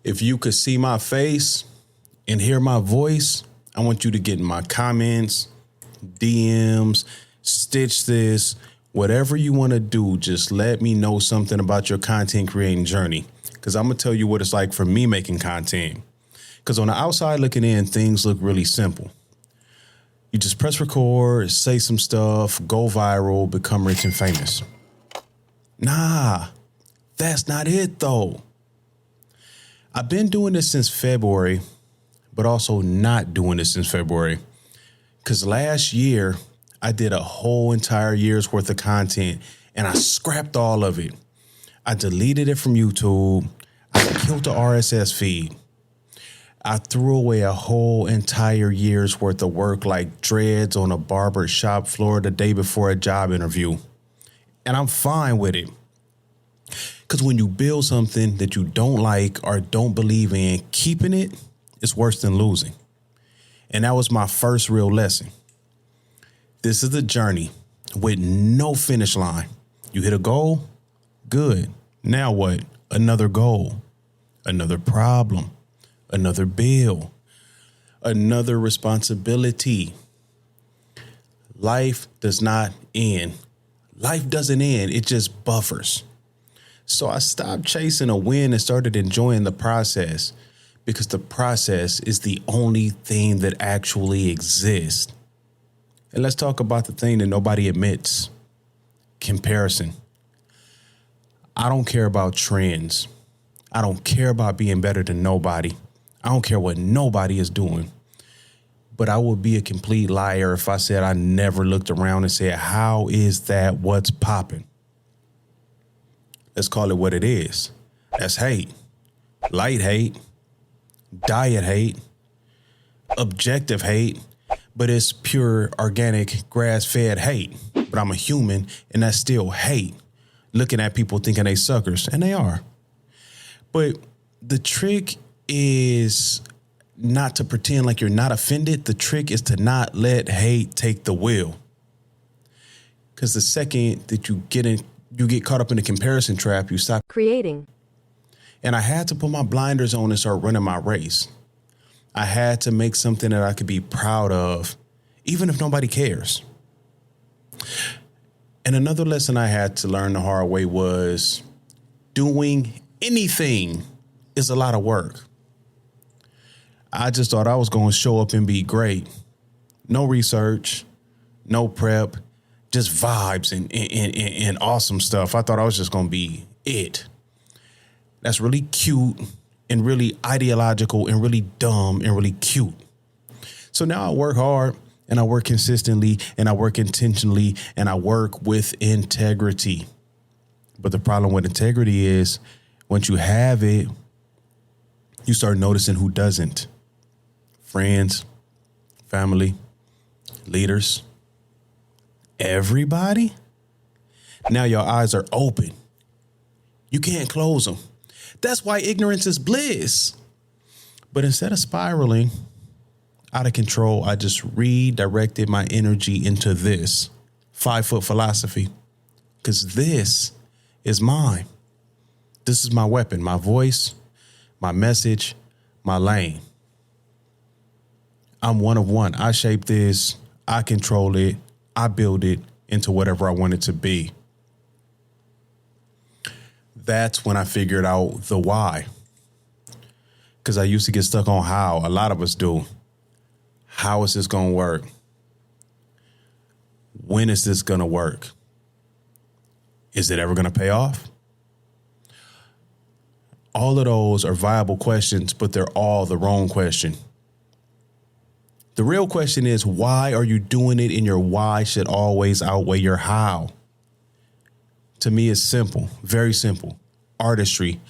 If you could see my face and hear my voice, I want you to get in my comments, DMs, stitch this, whatever you want to do. Just let me know something about your content creating journey, because I'm going to tell you what it's like for me making content. Because on the outside looking in, things look really simple. You just press record, say some stuff, go viral, become rich and famous. Nah, that's not it, though. I've been doing this since February, but also not doing this since February. Because last year, I did a whole entire year's worth of content, and I scrapped all of it. I deleted it from YouTube. I killed the RSS feed. I threw away a whole entire year's worth of work like dreads on a barber shop floor the day before a job interview. And I'm fine with it. Because when you build something that you don't like or don't believe in, keeping it is worse than losing. And that was my first real lesson. This is a journey with no finish line. You hit a goal, good. Now what? Another goal, another problem, another bill, another responsibility. Life does not end. Life doesn't end. It just buffers. So I stopped chasing a win and started enjoying the process, because the process is the only thing that actually exists. And let's talk about the thing that nobody admits: comparison. I don't care about trends. I don't care about being better than nobody. I don't care what nobody is doing. But I would be a complete liar if I said I never looked around and said, how is that what's popping? Let's call it what it is. That's hate. Light hate. Diet hate. Objective hate. But it's pure, organic, grass-fed hate. But I'm a human, and that's still hate. Looking at people thinking they suckers, and they are. But the trick is not to pretend like you're not offended. The trick is to not let hate take the wheel. Because the second that you get caught up in the comparison trap, you stop creating. And I had to put my blinders on and start running my race. I had to make something that I could be proud of, even if nobody cares. And another lesson I had to learn the hard way was doing anything is a lot of work. I just thought I was going to show up and be great. No research, no prep, just vibes and awesome stuff. I thought I was just going to be it. That's really cute and really ideological and really dumb and really cute. So now I work hard and I work consistently and I work intentionally and I work with integrity. But the problem with integrity is once you have it, you start noticing who doesn't. Friends, family, leaders, everybody. Now your eyes are open. You can't close them. That's why ignorance is bliss. But instead of spiraling out of control, I just redirected my energy into this 5-foot philosophy. Because this is mine. This is my weapon, my voice, my message, my lane. I'm one of one. I shape this. I control it. I build it into whatever I want it to be. That's when I figured out the why. Because I used to get stuck on how. A lot of us do. How is this going to work? When is this going to work? Is it ever going to pay off? All of those are viable questions, but they're all the wrong question. The real question is, why are you doing it? And your why should always outweigh your how. To me, it's simple, very simple. Artistry.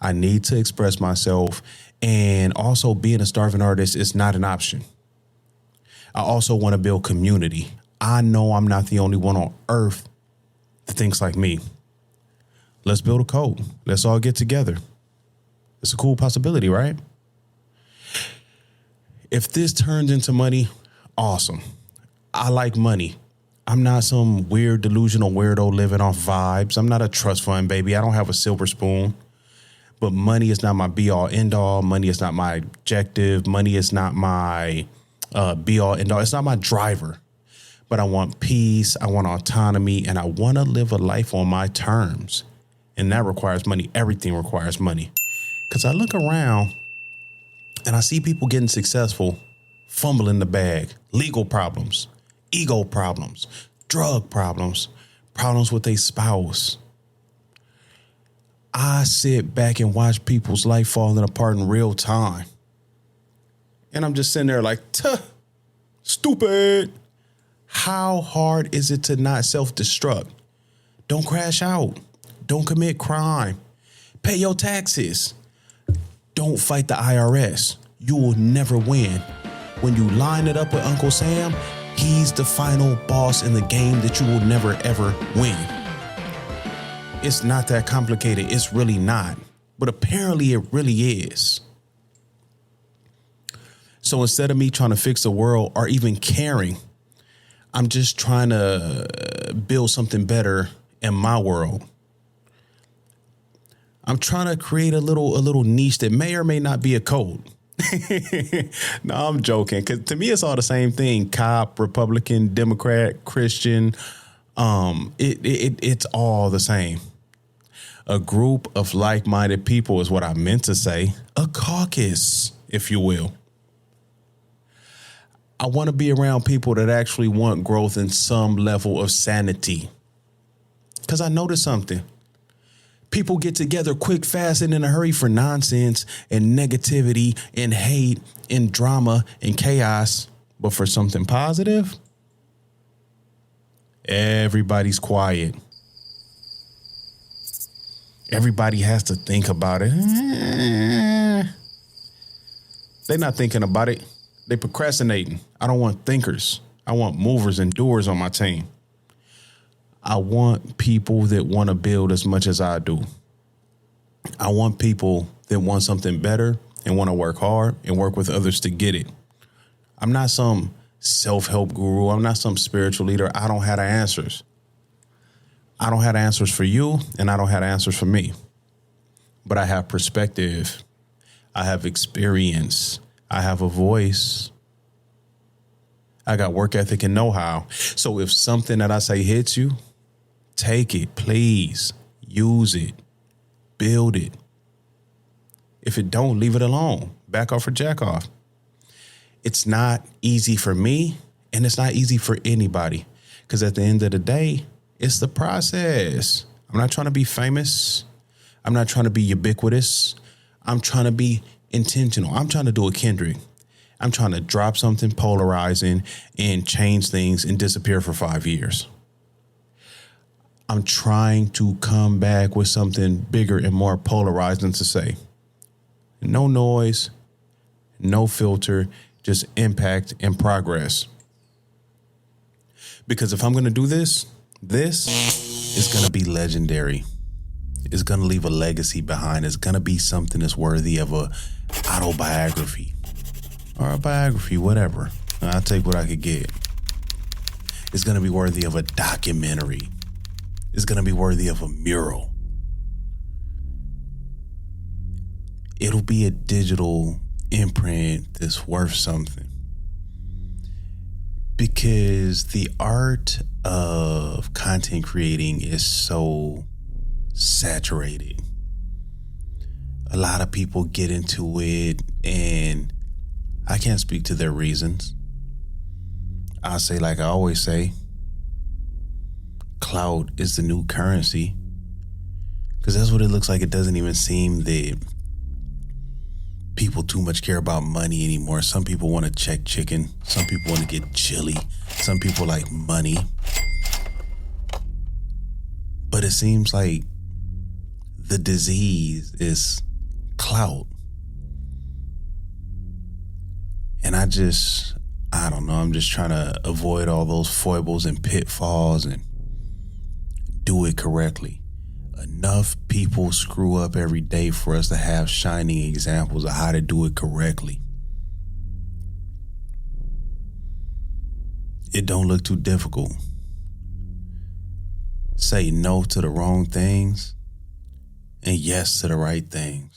I need to express myself. And also being a starving artist is not an option. I also want to build community. I know I'm not the only one on earth that thinks like me. Let's build a code. Let's all get together. It's a cool possibility, right? If this turns into money, awesome. I like money. I'm not some weird, delusional weirdo living off vibes. I'm not a trust fund baby. I don't have a silver spoon. But money is not my be all end all. Money is not my objective. Money is not my be all end all. It's not my driver. But I want peace. I want autonomy. And I want to live a life on my terms. And that requires money. Everything requires money. Because I look around and I see people getting successful, fumbling the bag, legal problems, ego problems, drug problems, problems with their spouse. I sit back and watch people's life falling apart in real time. And I'm just sitting there like, stupid. How hard is it to not self-destruct? Don't crash out. Don't commit crime. Pay your taxes. Don't fight the IRS. You will never win. When you line it up with Uncle Sam, he's the final boss in the game that you will never, ever win. It's not that complicated. It's really not. But apparently it really is. So instead of me trying to fix the world or even caring, I'm just trying to build something better in my world. I'm trying to create a little niche that may or may not be a code. No, I'm joking. Because to me, it's all the same thing. Cop, Republican, Democrat, Christian. It's all the same. A group of like-minded people is what I meant to say. A caucus, if you will. I want to be around people that actually want growth and some level of sanity. Because I noticed something. People get together quick, fast, and in a hurry for nonsense and negativity and hate and drama and chaos. But for something positive, everybody's quiet. Everybody has to think about it. They're not thinking about it. They're procrastinating. I don't want thinkers. I want movers and doers on my team. I want people that want to build as much as I do. I want people that want something better and want to work hard and work with others to get it. I'm not some self-help guru. I'm not some spiritual leader. I don't have the answers. I don't have the answers for you, and I don't have the answers for me. But I have perspective. I have experience. I have a voice. I got work ethic and know-how. So if something that I say hits you, take it, please. Use it. Build it. If it don't, leave it alone. Back off or jack off. It's not easy for me, and it's not easy for anybody. Because at the end of the day, it's the process. I'm not trying to be famous. I'm not trying to be ubiquitous. I'm trying to be intentional. I'm trying to do a Kendrick. I'm trying to drop something polarizing and change things and disappear for 5 years. I'm trying to come back with something bigger and more polarizing to say. No noise, no filter, just impact and progress. Because if I'm going to do this is going to be legendary. It's going to leave a legacy behind. It's going to be something that's worthy of a autobiography or a biography, whatever. I'll take what I could get. It's going to be worthy of a documentary. It's going to be worthy of a mural. It'll be a digital imprint that's worth something. Because the art of content creating is so saturated. A lot of people get into it, and I can't speak to their reasons. I'll say, like I always say, clout is the new currency. Because that's what it looks like. It doesn't even seem that people too much care about money anymore. Some people want to check chicken. Some people want to get chili. Some people like money. But it seems like the disease is clout. And I don't know. I'm just trying to avoid all those foibles and pitfalls and do it correctly. Enough people screw up every day for us to have shining examples of how to do it correctly. It don't look too difficult. Say no to the wrong things and yes to the right things.